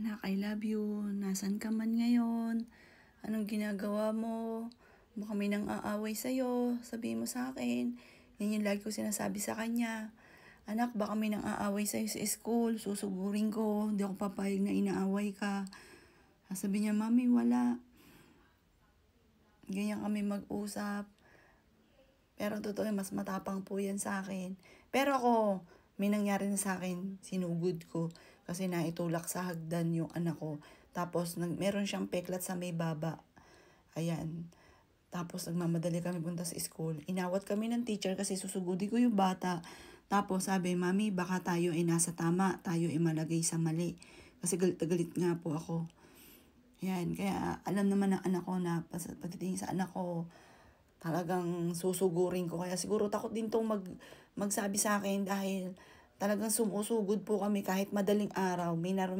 Anak, I love you. Nasaan ka man ngayon? Anong ginagawa mo? Baka may nang aaway sa'yo. Sabihin mo sa akin. Yan yung lagi ko sinasabi sa kanya. Anak, baka may nang aaway sa'yo sa school. Susugurin ko. Hindi ako papayag na inaaway ka. Sabi niya, Mami, wala. Ganyan kami mag-usap. Pero totoo, mas matapang po yan sa akin. Pero ako, may nangyari na sa akin, sinugod ko. Kasi naitulak sa hagdan yung anak ko. Tapos, meron siyang peklat sa may baba. Ayan. Tapos, nagmamadali kami punta sa school. Inawat kami ng teacher kasi susugudi ko yung bata. Tapos, sabi, Mami, baka tayo ay nasa tama. Tayo ay malagay sa mali. Kasi galit nga po ako. Ayan. Kaya, alam naman ng anak ko na pagdating sa anak ko, talagang susugurin ko. Kaya siguro takot din tong magsabi sa akin dahil talagang sumusugod po kami kahit madaling araw. Meron